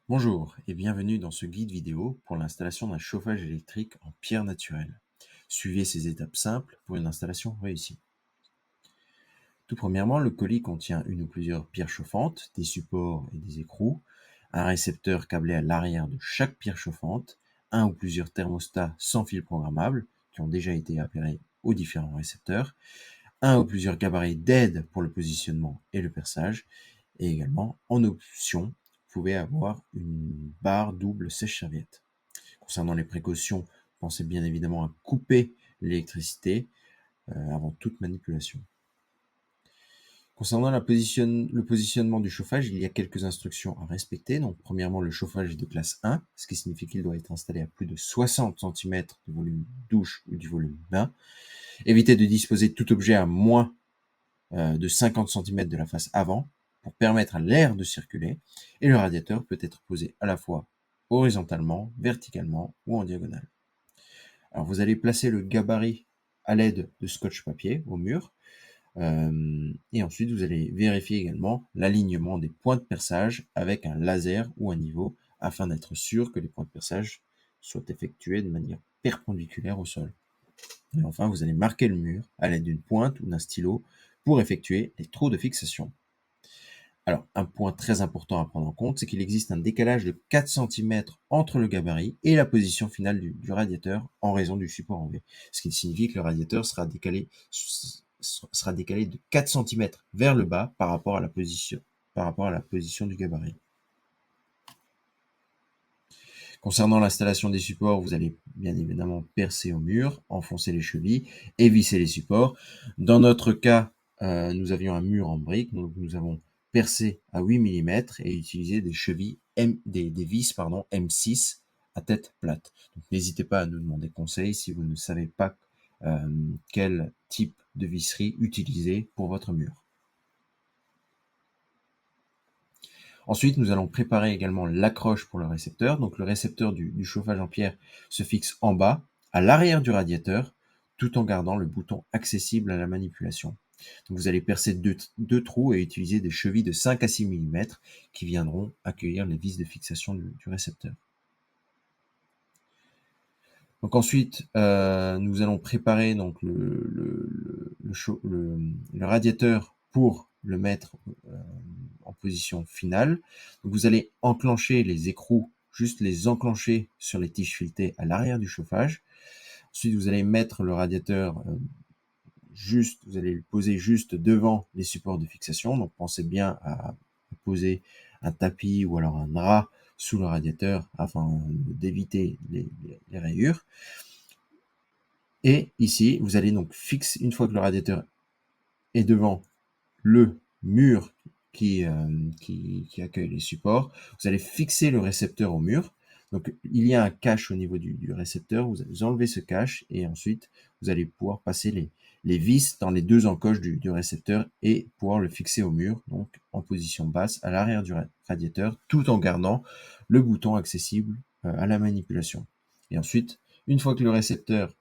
Bonjour et bienvenue dans ce guide vidéo pour l'installation d'un chauffage électrique en pierre naturelle. Suivez ces étapes simples pour une installation réussie. Tout premièrement, le colis contient une ou plusieurs pierres chauffantes, des supports et des écrous, un récepteur câblé à l'arrière de chaque pierre chauffante, un ou plusieurs thermostats sans fil programmable qui ont déjà été appairés aux différents récepteurs, un ou plusieurs gabarits d'aide pour le positionnement et le perçage, et également, en option, vous pouvez avoir une barre double sèche-serviette. Concernant les précautions, pensez bien évidemment à couper l'électricité avant toute manipulation. Concernant le positionnement du chauffage, il y a quelques instructions à respecter. Donc, premièrement, le chauffage est de classe 1, ce qui signifie qu'il doit être installé à plus de 60 cm de volume douche ou du volume bain. Évitez de disposer de tout objet à moins de 50 cm de la face avant pour permettre à l'air de circuler, et le radiateur peut être posé à la fois horizontalement, verticalement ou en diagonale. Alors vous allez placer le gabarit à l'aide de scotch papier au mur, et ensuite vous allez vérifier également l'alignement des points de perçage avec un laser ou un niveau afin d'être sûr que les points de perçage soient effectués de manière perpendiculaire au sol. Et enfin, vous allez marquer le mur à l'aide d'une pointe ou d'un stylo pour effectuer les trous de fixation. Alors, un point très important à prendre en compte, c'est qu'il existe un décalage de 4 cm entre le gabarit et la position finale du radiateur en raison du support en V. Ce qui signifie que le radiateur sera décalé de 4 cm vers le bas par rapport à la position du gabarit. Concernant l'installation des supports, vous allez bien évidemment percer au mur, enfoncer les chevilles et visser les supports. Dans notre cas, nous avions un mur en briques, donc nous avons percé à 8 mm et utilisé des chevilles des vis M6 à tête plate. Donc n'hésitez pas à nous demander conseil si vous ne savez pas quel type de visserie utiliser pour votre mur. Ensuite, nous allons préparer également l'accroche pour le récepteur. Donc le récepteur du chauffage en pierre se fixe en bas, à l'arrière du radiateur, tout en gardant le bouton accessible à la manipulation. Donc vous allez percer deux trous et utiliser des chevilles de 5 à 6 mm qui viendront accueillir les vis de fixation du récepteur. Donc ensuite, nous allons préparer donc le radiateur pour le mettre en position finale. Donc vous allez enclencher les écrous, juste les enclencher sur les tiges filetées à l'arrière du chauffage. Ensuite, vous allez mettre le radiateur vous allez le poser juste devant les supports de fixation. Donc pensez bien à poser un tapis ou alors un drap sous le radiateur afin d'éviter les rayures. Et ici, vous allez donc fixer, une fois que le radiateur est devant le mur qui accueille les supports, vous allez fixer le récepteur au mur. Donc il y a un cache au niveau du récepteur, vous allez enlever ce cache et ensuite vous allez pouvoir passer les vis dans les deux encoches du récepteur et pouvoir le fixer au mur, donc en position basse à l'arrière du radiateur, tout en gardant le bouton accessible à la manipulation. Et ensuite, une fois que le récepteur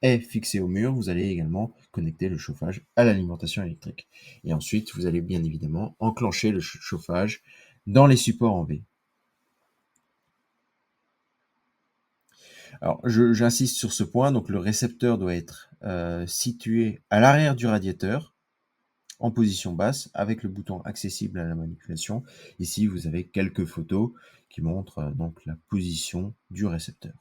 est fixé au mur, vous allez également connecter le chauffage à l'alimentation électrique. Et ensuite, vous allez bien évidemment enclencher le chauffage dans les supports en V. Alors, j'insiste sur ce point, donc le récepteur doit être situé à l'arrière du radiateur, en position basse, avec le bouton accessible à la manipulation. Ici, vous avez quelques photos qui montrent donc la position du récepteur.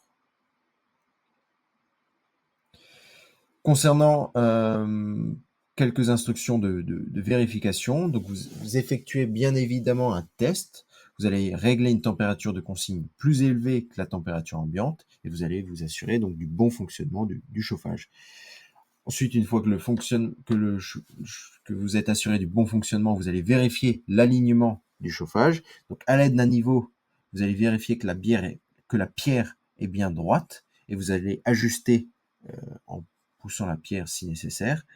Concernant quelques instructions de vérification, donc vous effectuez bien évidemment un test. Vous allez régler une température de consigne plus élevée que la température ambiante et vous allez vous assurer donc du bon fonctionnement du chauffage. Ensuite, une fois que vous êtes assuré du bon fonctionnement, vous allez vérifier l'alignement du chauffage. Donc à l'aide d'un niveau, vous allez vérifier que la pierre est bien droite et vous allez ajuster en poussant la pierre si nécessaire.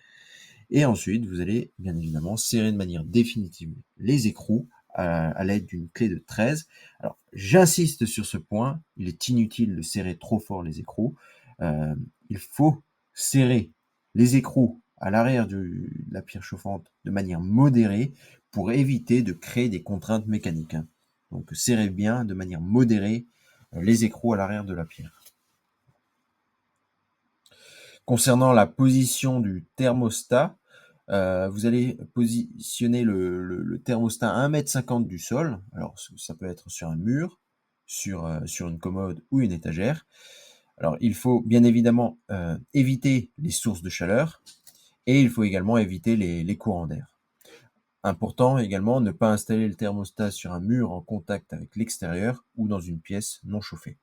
Et ensuite, vous allez bien évidemment serrer de manière définitive les écrous à l'aide d'une clé de 13. Alors, j'insiste sur ce point, il est inutile de serrer trop fort les écrous. Il faut serrer les écrous à l'arrière de la pierre chauffante de manière modérée pour éviter de créer des contraintes mécaniques. Donc serrez bien de manière modérée les écrous à l'arrière de la pierre. Concernant la position du thermostat, vous allez positionner le thermostat à 1,50 m du sol. Alors ça peut être sur un mur, sur une commode ou une étagère. Alors il faut bien évidemment éviter les sources de chaleur et il faut également éviter les courants d'air. Important également, ne pas installer le thermostat sur un mur en contact avec l'extérieur ou dans une pièce non chauffée.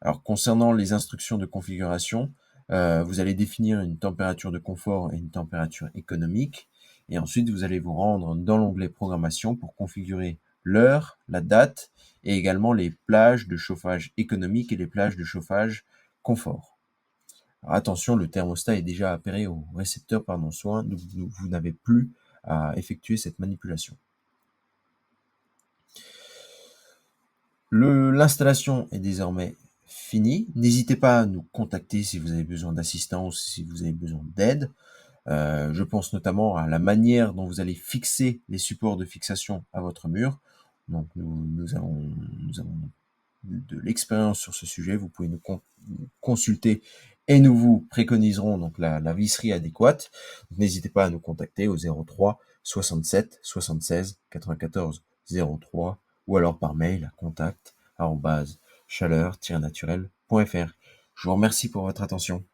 Alors concernant les instructions de configuration, vous allez définir une température de confort et une température économique. Et ensuite, vous allez vous rendre dans l'onglet programmation pour configurer l'heure, la date et également les plages de chauffage économique et les plages de chauffage confort. Alors attention, le thermostat est déjà appairé au récepteur par nos soins, donc vous n'avez plus à effectuer cette manipulation. L'installation est désormais finie. N'hésitez pas à nous contacter si vous avez besoin d'assistance, si vous avez besoin d'aide. Je pense notamment à la manière dont vous allez fixer les supports de fixation à votre mur. Donc nous avons de l'expérience sur ce sujet. Vous pouvez nous consulter et nous vous préconiserons donc la visserie adéquate. N'hésitez pas à nous contacter au 03 67 76 94 03 ou alors par mail à contact@chaleur-naturel.fr. Je vous remercie pour votre attention.